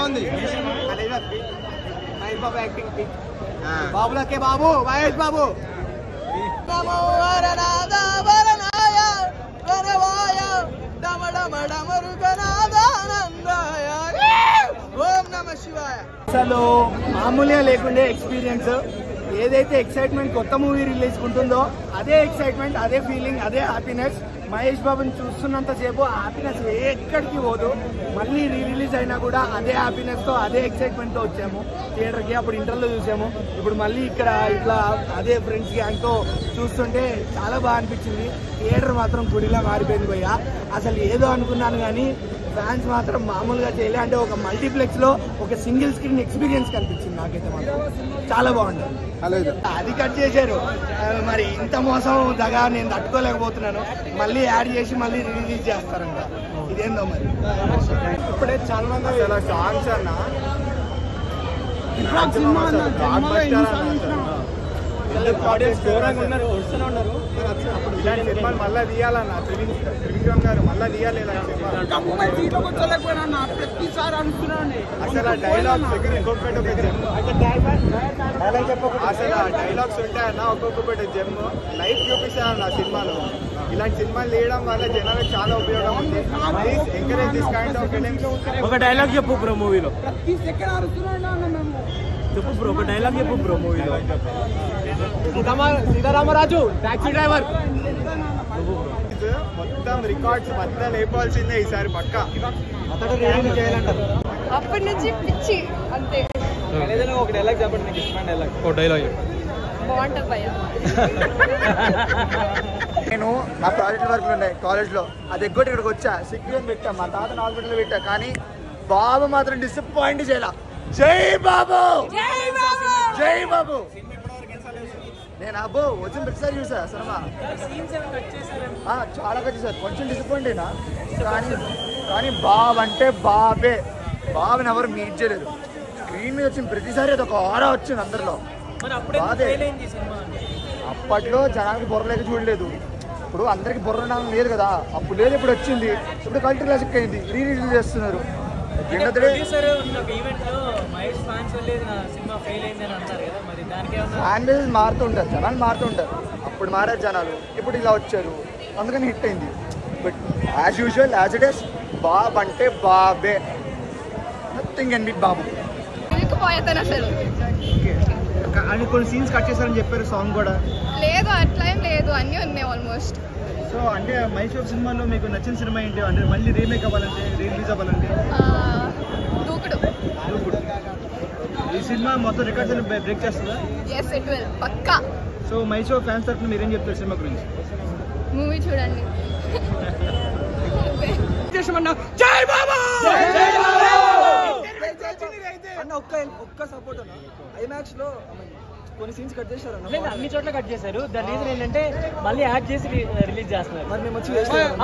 ఉంది మహేష్ బాబు యాక్టింగ్ బాబులకే బాబు మహేష్ బాబు అసలు మామూలుగా లేకుండే ఎక్స్పీరియన్స్. ఏదైతే ఎక్సైట్మెంట్ కొత్త మూవీ రిలీజ్ ఉంటుందో అదే ఎక్సైట్మెంట్, అదే ఫీలింగ్, అదే హ్యాపీనెస్. మహేష్ బాబుని చూస్తున్నంతసేపు ఆ హ్యాపీనెస్ ఎక్కడికి పోదు. మళ్ళీ రిలీజ్ అయినా కూడా అదే హ్యాపీనెస్తో, అదే ఎక్సైట్మెంట్తో వచ్చాము థియేటర్కి. అప్పుడు ఇంటర్లో చూసాము, ఇప్పుడు మళ్ళీ ఇక్కడ ఇట్లా అదే ఫ్రెండ్స్ గ్యాంగ్తో చూస్తుంటే చాలా బాగా అనిపించింది. థియేటర్ మాత్రం గుడిలా మారిపోయింది భయ్యా. అసలు ఏదో అనుకున్నాను కానీ ఫ్యాన్స్ మాత్రం మామూలుగా చేయలే. అంటే ఒక మల్టీప్లెక్స్లో ఒక సింగిల్ స్క్రీన్ ఎక్స్పీరియన్స్ కనిపించింది నాకైతే మాత్రం. చాలా బాగుంటుంది. అది కట్ చేశారు, మరి ఇంత మోసం దగా నేను తట్టుకోలేకపోతున్నాను. మళ్ళీ యాడ్ చేసి మళ్ళీ రిలీజ్ చేస్తారంట. ఇదేందో మరి. ఇప్పుడే చాలా మంది సాంగ్స్ అన్న సినిమాలు మళ్ళీ తీయాలన్న. త్రివిక్రమ్ గారు మళ్ళీ తీయాలి. ప్రతిసారి అనుకున్నాను అసలు ఆ డైలాగ్స్ అసలు ఆ డైలాగ్స్ ఉంటాయన్న ఒక్కొక్కటి జెమ్ లైఫ్ చూపిస్తారన్న సినిమాలో. ఇలాంటి సినిమాలు తీయడం వల్ల జనాలకు చాలా ఉపయోగం ఉంది. Encourage this kind of films. ఒక డైలాగ్ చెప్పు బ్రో మూవీలో. చెప్పు బ్రో, ఒక డైలాగ్ చెప్పు బ్రో మూవీలో. సీతారామరాజు టాక్సీ డ్రైవర్ మొత్తం రికార్డ్స్ మొత్తం లేపాల్సిందే ఈసారి పక్కా. అప్పటి నుంచి పిచ్చి అంతే. ఒక డైలాగ్ చెప్పండి, మీకు ఇష్టమైన డైలాగ్. ఒక డైలాగ్ బాగుంటుంది భయ్యా. నేను నా ప్రాజెక్ట్ వర్క్లు ఉన్నాయి కాలేజ్లో, అది ఎగ్గొట్టి ఇక్కడికి వచ్చా. సిగ్గుని పెట్టా, మా తాతను హాస్పిటల్లో పెట్టా. కానీ బాబు మాత్రం డిసప్పాయింట్ చేయాల. జై బాబు, జై బాబు. నేను అబ్బో వచ్చిన ప్రతిసారి చూసా సినిమా, చాలా కట్ చేశారు. కొంచెం డిసప్పాయింట్ అయినా కానీ బాబు అంటే బాబే. బాబుని ఎవరు మీట్ చేయలేదు. స్క్రీన్ మీద వచ్చిన ప్రతిసారి అది ఒక ఆరా వచ్చింది అందరిలో. బాధే. అప్పట్లో జనానికి బుర్రలేక చూడలేదు, ఇప్పుడు అందరికి బుర్ర లేదు కదా. అప్పుడు లేదు, ఇప్పుడు వచ్చింది. ఇప్పుడు కల్చర్ క్లాసిక్ అయింది, రిలీజ్ చేస్తున్నారు. ఫ్యాన్ బేస్ మారుతూ ఉంటారు, జనాలు మారుతూ ఉంటారు. అప్పుడు మారారు జనాలు, ఇప్పుడు ఇలా వచ్చారు, అందుకని హిట్ అయింది. But as usual as it is Babu అంటే బాబే. Nothing can beat Babu. అసలు అని కొన్ని సీన్స్ కట్ చేశారని చెప్పారు. సాంగ్ కూడా లేదు, అట్లా ఏం లేదు, అన్నీ ఉన్నాయి ఆల్మోస్ట్. సో అంటే మహేష్ బాబు సినిమాలో మీకు నచ్చిన సినిమా ఏంటి? అంటే మళ్ళీ రీమేక్ అవ్వాలంటే, రిలీజ్ అవ్వాలంటే దూకుడు. ఈ సినిమా మొత్తం రికార్డ్స్ బ్రేక్ చేస్తుందా? yes it will పక్కా. సో మహేష్ బాబు ఫ్యాన్స్ తరఫున మీరేం చెప్తారు సినిమా గురించి? మూవీ చూడండి. జై బాబా అన్న. ఒక్క సపోర్ట్ అన్న. ఐమాక్స్ లో కొన్ని సీన్స్ కట్ చేశారు, అన్ని చోట్ల కట్ చేశారు. దాని రీజన్ ఏంటంటే మళ్ళీ యాడ్ చేసి రిలీజ్ చేస్తున్నారు. మరి మేము వచ్చి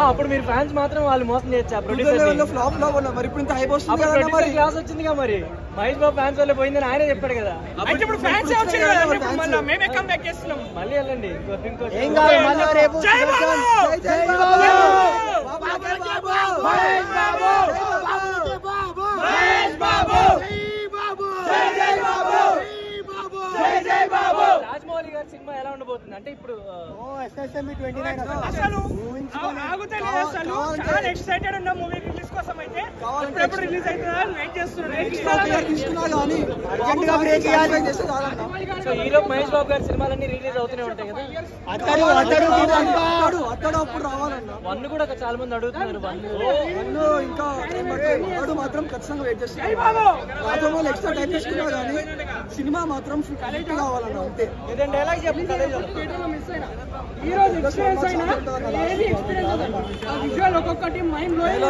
అప్పుడు మీరు ఫ్యాన్స్ మాత్రం వాళ్ళు మోసం చేయొచ్చు. ఫ్లాప్ లో ఉన్నా మరి ఇప్పుడు ఇంత హైప్ వస్తుంది. క్లాస్ వచ్చిందిగా, మరి మహేష్ బాబు ఫ్యాన్స్ వల్ల పోయిందని ఆయనే చెప్పాడు కదా. మళ్ళీ వెళ్ళండి రాజమౌళి గారి సినిమా ఎలా ఉండబోతుంది అంటే ఇప్పుడు చాలా ఎక్సైటెడ్ ఉన్న మూవీ రిలీజ్ కోసం. అయితే ఎప్పుడు రిలీజ్ అవుతుందా వెయిట్ చేస్తున్నాను. సో ఈరోజు మహేష్ బాబు గారి సినిమాలన్నీ రిలీజ్ అవుతూనే ఉంటాయి కదా. అప్పుడు రావాలన్నా. వన్ కూడా చాలా మంది అడుగుతున్నారు. ఇంకా మాత్రం ఖచ్చితంగా వెయిట్ చేస్తున్నాను. ఎక్స్ట్రా టైం తీసుకున్నా కానీ సినిమా మాత్రం కావాలన్నా అంతే. డైలాగ్ చెప్పి ఈ రోజు ఎక్స్పీరియన్స్ అయినా ఏది ఎక్స్పీరియన్స్ విజువల్ ఒక్కొక్కటి మైండ్ బ్లోయింగ్,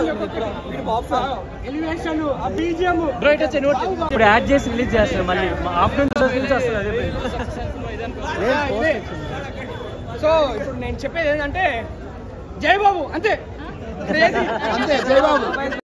ఎలివేషన్, ఆ బీజిఎం ఇప్పుడు యాడ్ చేసి రిలీజ్ చేస్తారు. మళ్ళీ ఆఫ్టర్నూన్ నుంచి వస్తుంది. సో ఇప్పుడు నేను చెప్పేది ఏంటంటే జై బాబు అంతే. జై బాబు.